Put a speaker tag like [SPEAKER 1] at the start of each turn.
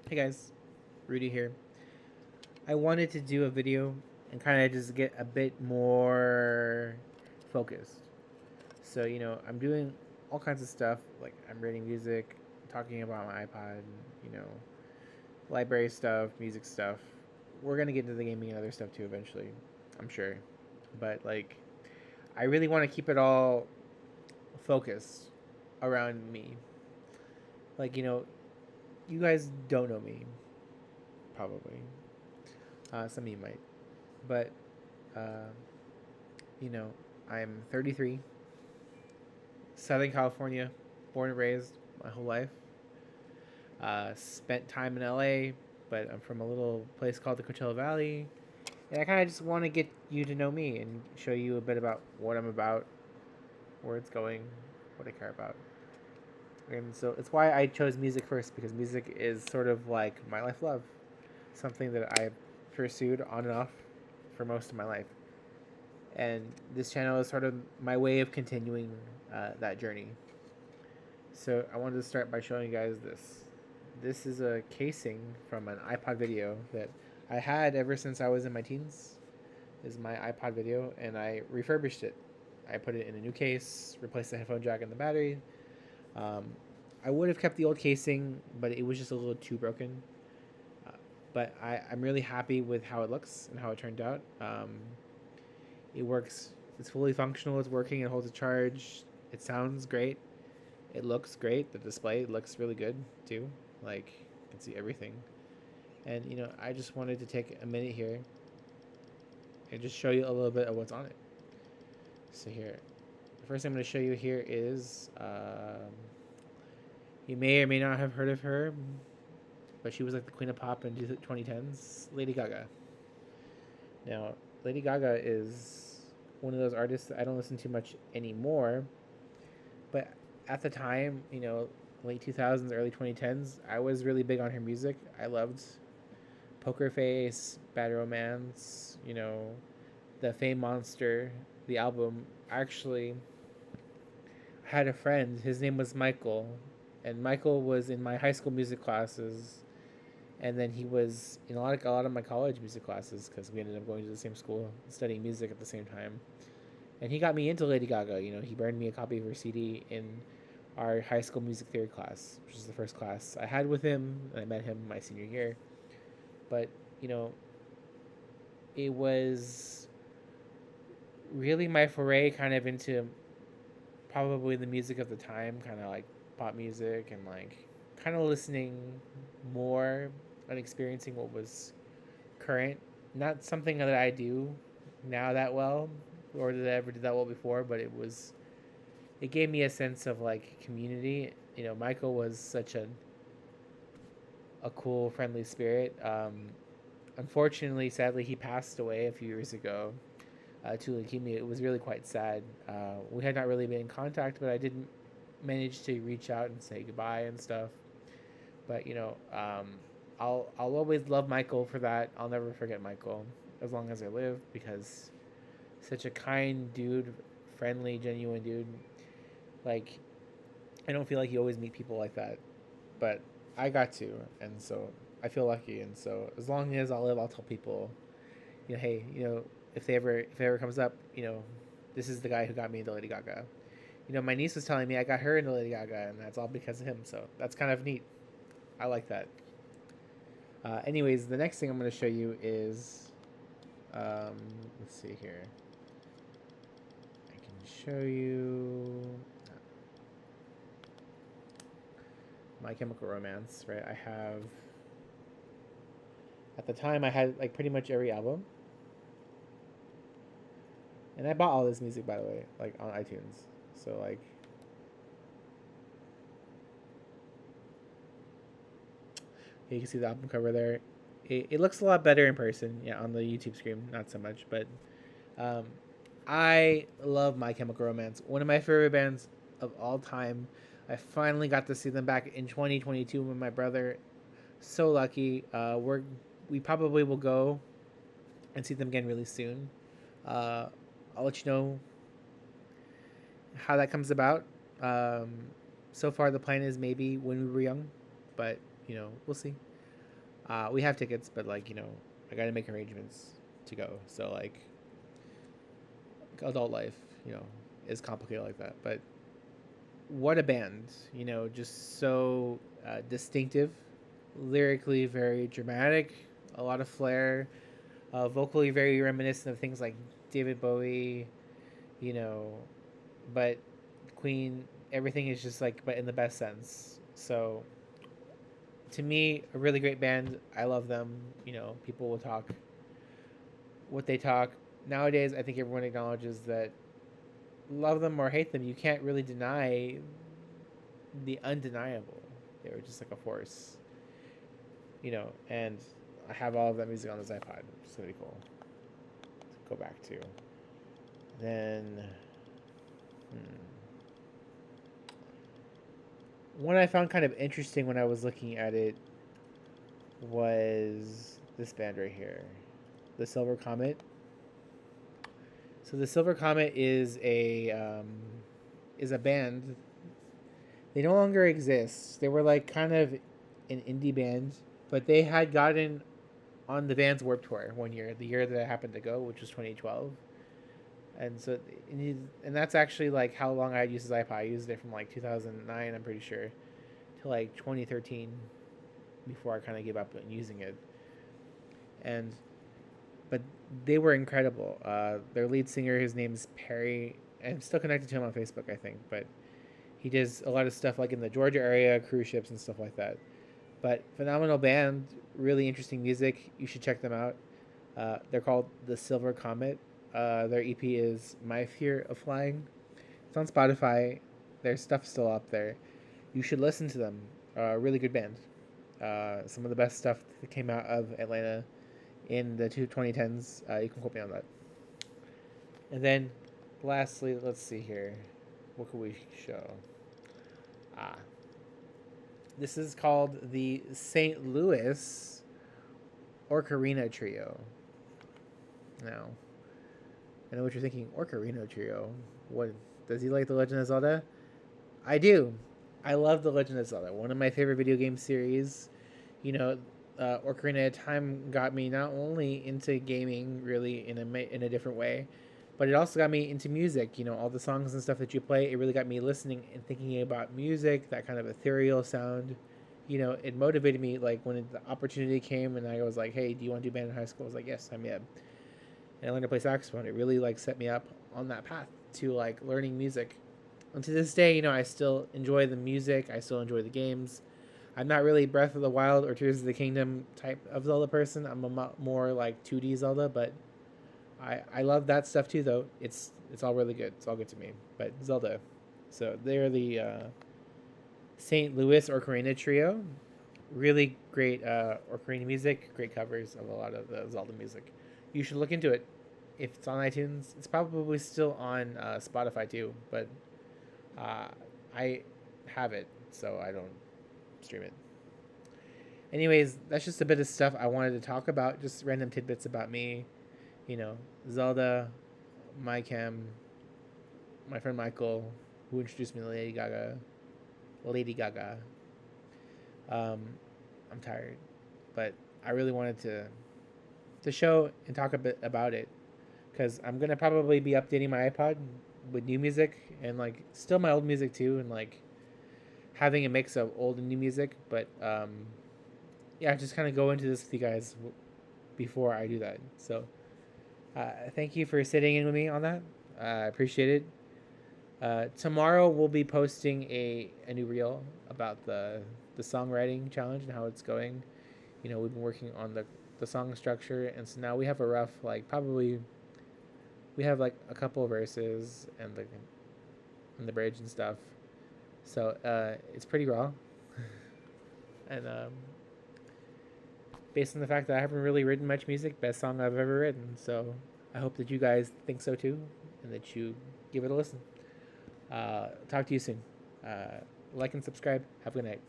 [SPEAKER 1] Hey guys, Rudy here. I wanted to do a video and kind of just get a bit more focused. So, I'm doing all kinds of stuff. Like, I'm reading music, talking about my iPod, you know, library stuff, music stuff. We're going to get into the gaming and other stuff too eventually, I'm sure. But, I really want to keep it all focused around me. Like, you guys don't know me, probably. Some of you might. But Uh, you know, I'm 33, Southern California, born and raised my whole life. Spent time in LA, but I'm from a little place called the Coachella Valley. And I kind of just want to get you to know me and show you a bit about what I'm about, where it's going, what I care about. And so it's why I chose music first, because music is sort of like my life love, something that I pursued on and off for most of my life. And this channel is sort of my way of continuing that journey. So I wanted to start by showing you guys this. This is a casing from an iPod video that I had ever since I was in my teens. This is my iPod video, and I refurbished it. I put it in a new case, replaced the headphone jack and the battery. Um, I would have kept the old casing, but it was just a little too broken. Uh, but I'm really happy with how it looks and how it turned out. It works. It's fully functional. It's working. It holds a charge. It sounds great. It looks great. The display looks really good too. Like you can see everything. And I just wanted to take a minute here and just show you a little bit of what's on it. So here, the first thing I'm going to show you here is you may or may not have heard of her, but she was like the queen of pop in 2010s, Lady Gaga. Now, Lady Gaga is one of those artists that I don't listen to much anymore, but at the time, late 2000s, early 2010s, I was really big on her music. I loved Poker Face, Bad Romance, The Fame Monster, the album. Actually, I had a friend, his name was Michael, and Michael was in my high school music classes, and then he was in a lot of my college music classes because we ended up going to the same school, studying music at the same time. And he got me into Lady Gaga. He burned me a copy of her CD in our high school music theory class, which is the first class I had with him. And I met him my senior year. But, you know, it was really my foray kind of into probably the music of the time, kind of like pop music and like kind of listening more and experiencing what was current. Not something that I do now that well, or that I ever did that well before, but it gave me a sense of like community. Michael was such a cool, friendly spirit. Unfortunately, sadly, he passed away a few years ago to leukemia. It was really quite sad. We had not really been in contact, but I did manage to reach out and say goodbye and stuff. But I'll always love Michael for that. I'll never forget Michael as long as I live, because such a kind dude, friendly, genuine dude. Like, I don't feel like you always meet people like that, but I got to, and so I feel lucky. And so as long as I live, I'll tell people, hey, if it ever comes up, this is the guy who got me into Lady Gaga. My niece was telling me I got her into Lady Gaga, and that's all because of him. So that's kind of neat. I like that. Anyways, the next thing I'm going to show you is, let's see here. I can show you My Chemical Romance, right? At the time, I had like pretty much every album. And I bought all this music, by the way, like on iTunes. So, like, you can see the album cover there. It looks a lot better in person, yeah, on the YouTube screen, not so much. But um, I love My Chemical Romance, one of my favorite bands of all time. I finally got to see them back in 2022 with my brother. So lucky. We probably will go and see them again really soon. Uh, I'll let you know how that comes about. Um, so far, the plan is maybe when we were young, but we'll see. We have tickets, but like I got to make arrangements to go. So like adult life, is complicated like that. But what a band, just so distinctive, lyrically very dramatic, a lot of flair, vocally very reminiscent of things like David Bowie, you know, but Queen, everything is just like, but in the best sense. So to me, a really great band. I love them. People will talk what they talk. Nowadays, I think everyone acknowledges that love them or hate them, you can't really deny the undeniable. They were just like a force, and I have all of that music on this iPod, which is gonna be cool to go back to. Then, one I found kind of interesting when I was looking at it was this band right here, the Silver Comet. So the Silver Comet is a band. They no longer exist. They were like kind of an indie band, but they had gotten on the Vans Warped Tour one year, the year that I happened to go, which was 2012. And so, and that's actually like how long I had used this iPod. I used it from like 2009, I'm pretty sure, to like 2013, before I kind of gave up on using it. And but they were incredible. Their lead singer, his name's Perry. I'm still connected to him on Facebook, I think, but he does a lot of stuff like in the Georgia area, cruise ships and stuff like that. But phenomenal band, really interesting music. You should check them out. They're called the Silver Comet. Their EP is My Fear of Flying. It's on Spotify. Their stuff's still up there. You should listen to them. Really good band. Some of the best stuff that came out of Atlanta in the 2010s. You can quote me on that. And then, lastly, let's see here. What can we show? This is called the St. Louis Ocarina Trio. Now, I know what you're thinking. Ocarina Trio. What, does he like The Legend of Zelda? I do. I love The Legend of Zelda. One of my favorite video game series. Ocarina of Time got me not only into gaming really in a different way, but it also got me into music. All the songs and stuff that you play, it really got me listening and thinking about music, that kind of ethereal sound. It motivated me, like when the opportunity came and I was like, hey, do you want to do band in high school? I was like, yes, I'm in. And I learned to play saxophone. It really like set me up on that path to like learning music. And to this day, I still enjoy the music. I still enjoy the games. I'm not really Breath of the Wild or Tears of the Kingdom type of Zelda person. I'm a more like 2D Zelda, but I love that stuff too, though. It's all really good. It's all good to me. But Zelda. So they're the St. Louis Ocarina Trio. Really great Ocarina music. Great covers of a lot of the Zelda music. You should look into it. If it's on iTunes, it's probably still on Spotify too. But I have it, so I don't stream it. Anyways, that's just a bit of stuff I wanted to talk about. Just random tidbits about me. Zelda, my chem, my friend Michael, who introduced me to Lady Gaga. I'm tired, but I really wanted to show and talk a bit about it, because I'm gonna probably be updating my iPod with new music and like still my old music too, and like having a mix of old and new music. But yeah, just kind of go into this with you guys before I do that. So thank you for sitting in with me on that. I appreciate it. Tomorrow we'll be posting a new reel about the songwriting challenge and how it's going. We've been working on the song structure, and so now we have a rough, like, probably we have like a couple of verses and the bridge and stuff. So it's pretty raw. And based on the fact that I haven't really written much music, best song I've ever written. So I hope that you guys think so too, and that you give it a listen. Talk to you soon. Like and subscribe. Have a good night.